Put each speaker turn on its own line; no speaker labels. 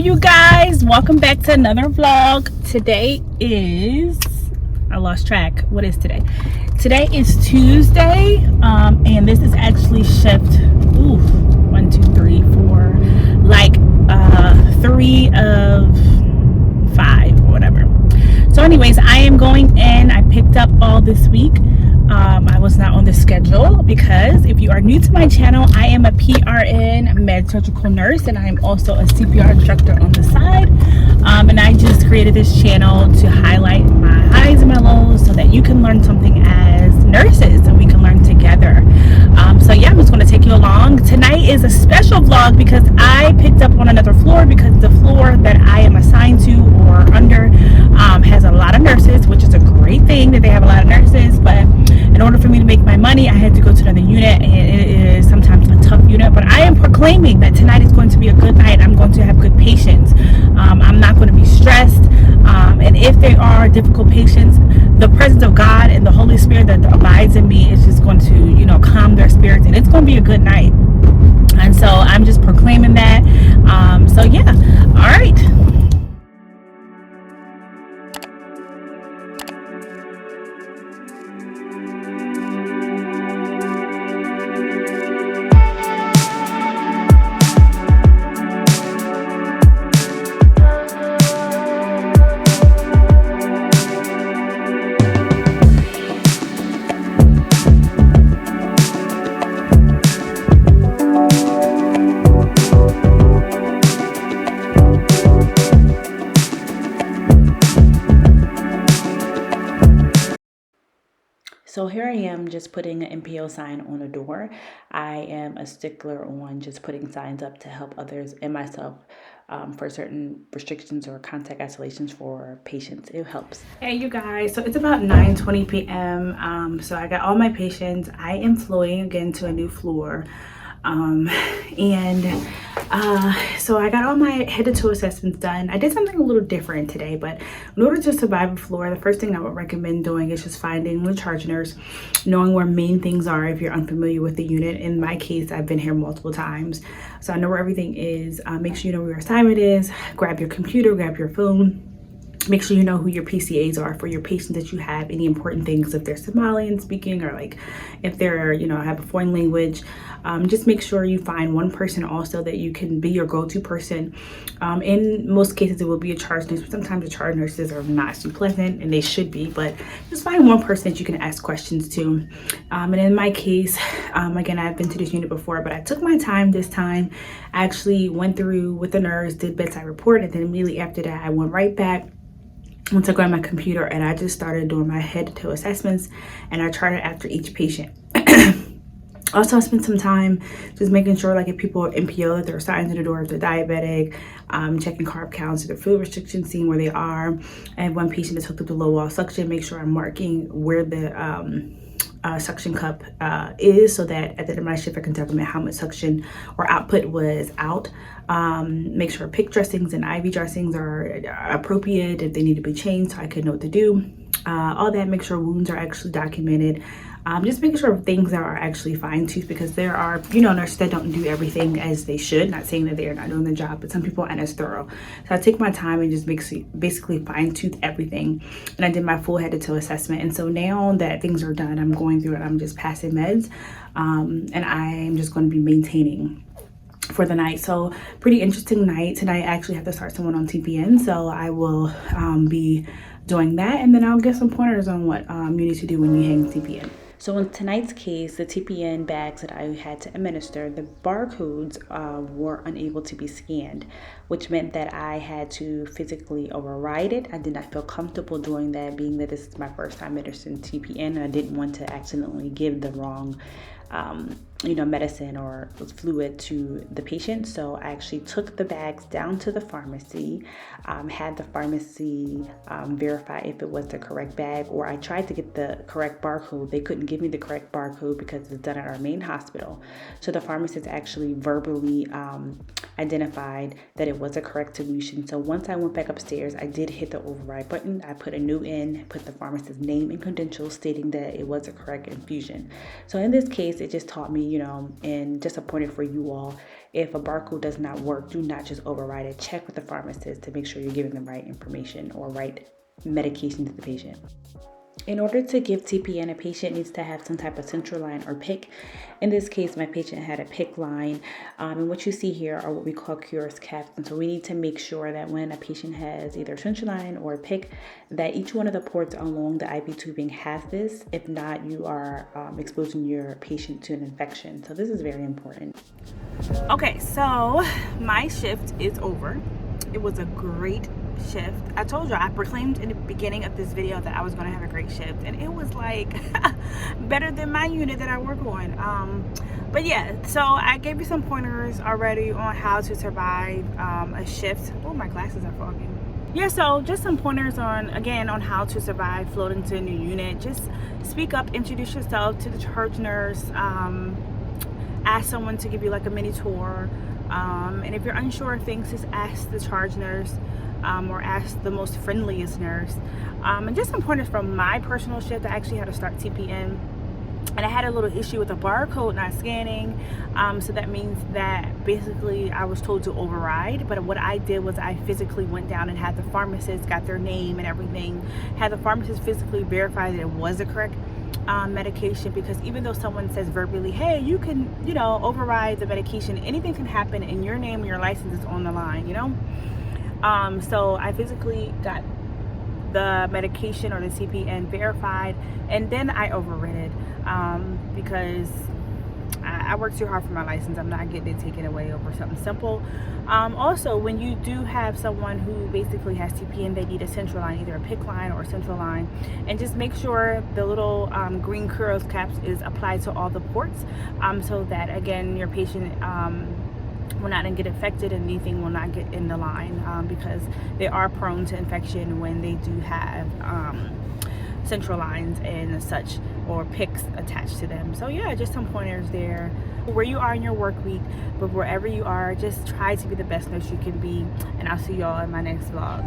you guys, welcome back to another vlog. Today is, I lost track. What is today? Today is Tuesday, and this is actually shift 1 2 3 4, like 3 of 5 or whatever. So anyways, I am going in. I picked up all this week. I was not on the schedule because if you are new to my channel, I am a PRN med-surgical nurse, and I am also a CPR instructor on the side. And I just created this channel to highlight my highs and my lows so that you can learn something as nurses and we can learn together. So yeah, I'm just going to take you along. Tonight is a special vlog because I picked up on another floor because the floor that I am assigned to or under has a lot of nurses, which is a great thing that they have a lot of nurses, but in order for me to make my money, I had to go to another unit, and it is sometimes a tough unit, but I am proclaiming that tonight is going to be a good night. I'm going to have good patients. I'm not going to be stressed, and if there are difficult patients, the presence of God and the Holy Spirit that abides in me is just going to, calm their spirits, and it's going to be a good night. And so I'm just proclaiming that. So yeah, all right. So here I am just putting an MPO sign on a door. I am a stickler on just putting signs up to help others and myself for certain restrictions or contact isolations for patients. It helps. Hey you guys, so it's about 9:20 p.m. So I got all my patients. I am flowing again to a new floor. So I got all my head to toe assessments done. I did something a little different today, but in order to survive a floor, the first thing I would recommend doing is just finding the charge nurse, knowing where main things are if you're unfamiliar with the unit. In my case, I've been here multiple times, so I know where everything is. Make sure you know where your assignment is. Grab your computer, grab your phone. Make sure you know who your PCAs are for your patients that you have, any important things, if they're Somalian speaking or like if they're, have a foreign language. Just make sure you find one person also that you can be your go-to person. In most cases, it will be a charge nurse, but sometimes the charge nurses are not too pleasant, and they should be, but just find one person that you can ask questions to. And in my case, again, I've been to this unit before, but I took my time this time. I actually went through with the nurse, did bedside report, and then immediately after that, I went right back once I grabbed my computer and I just started doing my head to toe assessments, and I charted after each patient. Also, I spent some time just making sure, like, if people are MPO, that there are signs in the door, if they're diabetic, checking carb counts, if they're food restrictions, seeing where they are. And one patient is hooked up to low wall suction, make sure I'm marking where the suction cup is, so that at the end of my shift I can document how much suction or output was out. Make sure PIC dressings and IV dressings are appropriate, if they need to be changed, so I can know what to do. All that, make sure wounds are actually documented. Just making sure things are actually fine-tuned, because there are, nurses that don't do everything as they should. Not saying that they are not doing their job, but some people aren't as thorough. So I take my time and just basically fine-tune everything. And I did my full head-to-toe assessment. And so now that things are done, I'm going through it. I'm just passing meds, and I'm just going to be maintaining for the night. So pretty interesting night. Tonight I actually have to start someone on TPN, so I will be doing that, and then I'll get some pointers on what you need to do when you hang TPN. So in tonight's case, the TPN bags that I had to administer, the barcodes were unable to be scanned, which meant that I had to physically override it. I did not feel comfortable doing that, being that this is my first time administering TPN, and I didn't want to accidentally give the wrong medicine or fluid to the patient. So I actually took the bags down to the pharmacy, had the pharmacy verify if it was the correct bag, or I tried to get the correct barcode. They couldn't give me the correct barcode because it's done at our main hospital. So the pharmacist actually verbally identified that it was a correct solution. So once I went back upstairs, I did hit the override button. I put a new in, put the pharmacist's name and credentials stating that it was a correct infusion. So in this case, it just taught me, and just a pointer for you all. If a barcode does not work, do not just override it. Check with the pharmacist to make sure you're giving the right information or right medication to the patient. In order to give TPN, a patient needs to have some type of central line or PIC. In this case, my patient had a PIC line, and what you see here are what we call Cure's caps. And so we need to make sure that when a patient has either central line or PIC, that each one of the ports along the IV tubing has this. If not, you are exposing your patient to an infection. So this is very important. Okay, so my shift is over. It was a great shift. I told you, I proclaimed in the beginning of this video that I was going to have a great shift, and it was like better than my unit that I work on. But yeah, so I gave you some pointers already on how to survive a shift. Oh, my glasses are fogging. Yeah, so just some pointers on how to survive floating to a new unit. Just speak up, introduce yourself to the charge nurse, ask someone to give you like a mini tour, and if you're unsure of things, just ask the charge nurse, or ask the most friendliest nurse. And just some pointers from my personal shift. I actually had to start TPN, and I had a little issue with the barcode not scanning. So that means that basically I was told to override, but what I did was I physically went down and had the pharmacist, got their name and everything, had the pharmacist physically verify that it was the correct medication, because even though someone says verbally, hey, you can override the medication, anything can happen, and your name and your license is on the line. So I physically got the medication or the TPN verified, and then I overrid it, because I worked too hard for my license. I'm not getting it taken away over something simple. Also, when you do have someone who basically has TPN, they need a central line, either a PIC line or a central line, and just make sure the little green Kuros caps is applied to all the ports, so that again your patient will not get infected and anything will not get in the line, because they are prone to infection when they do have central lines and such, or PICs attached to them. So yeah, just some pointers there. Where you are in your work week, but wherever you are, just try to be the best nurse you can be, and I'll see y'all in my next vlog.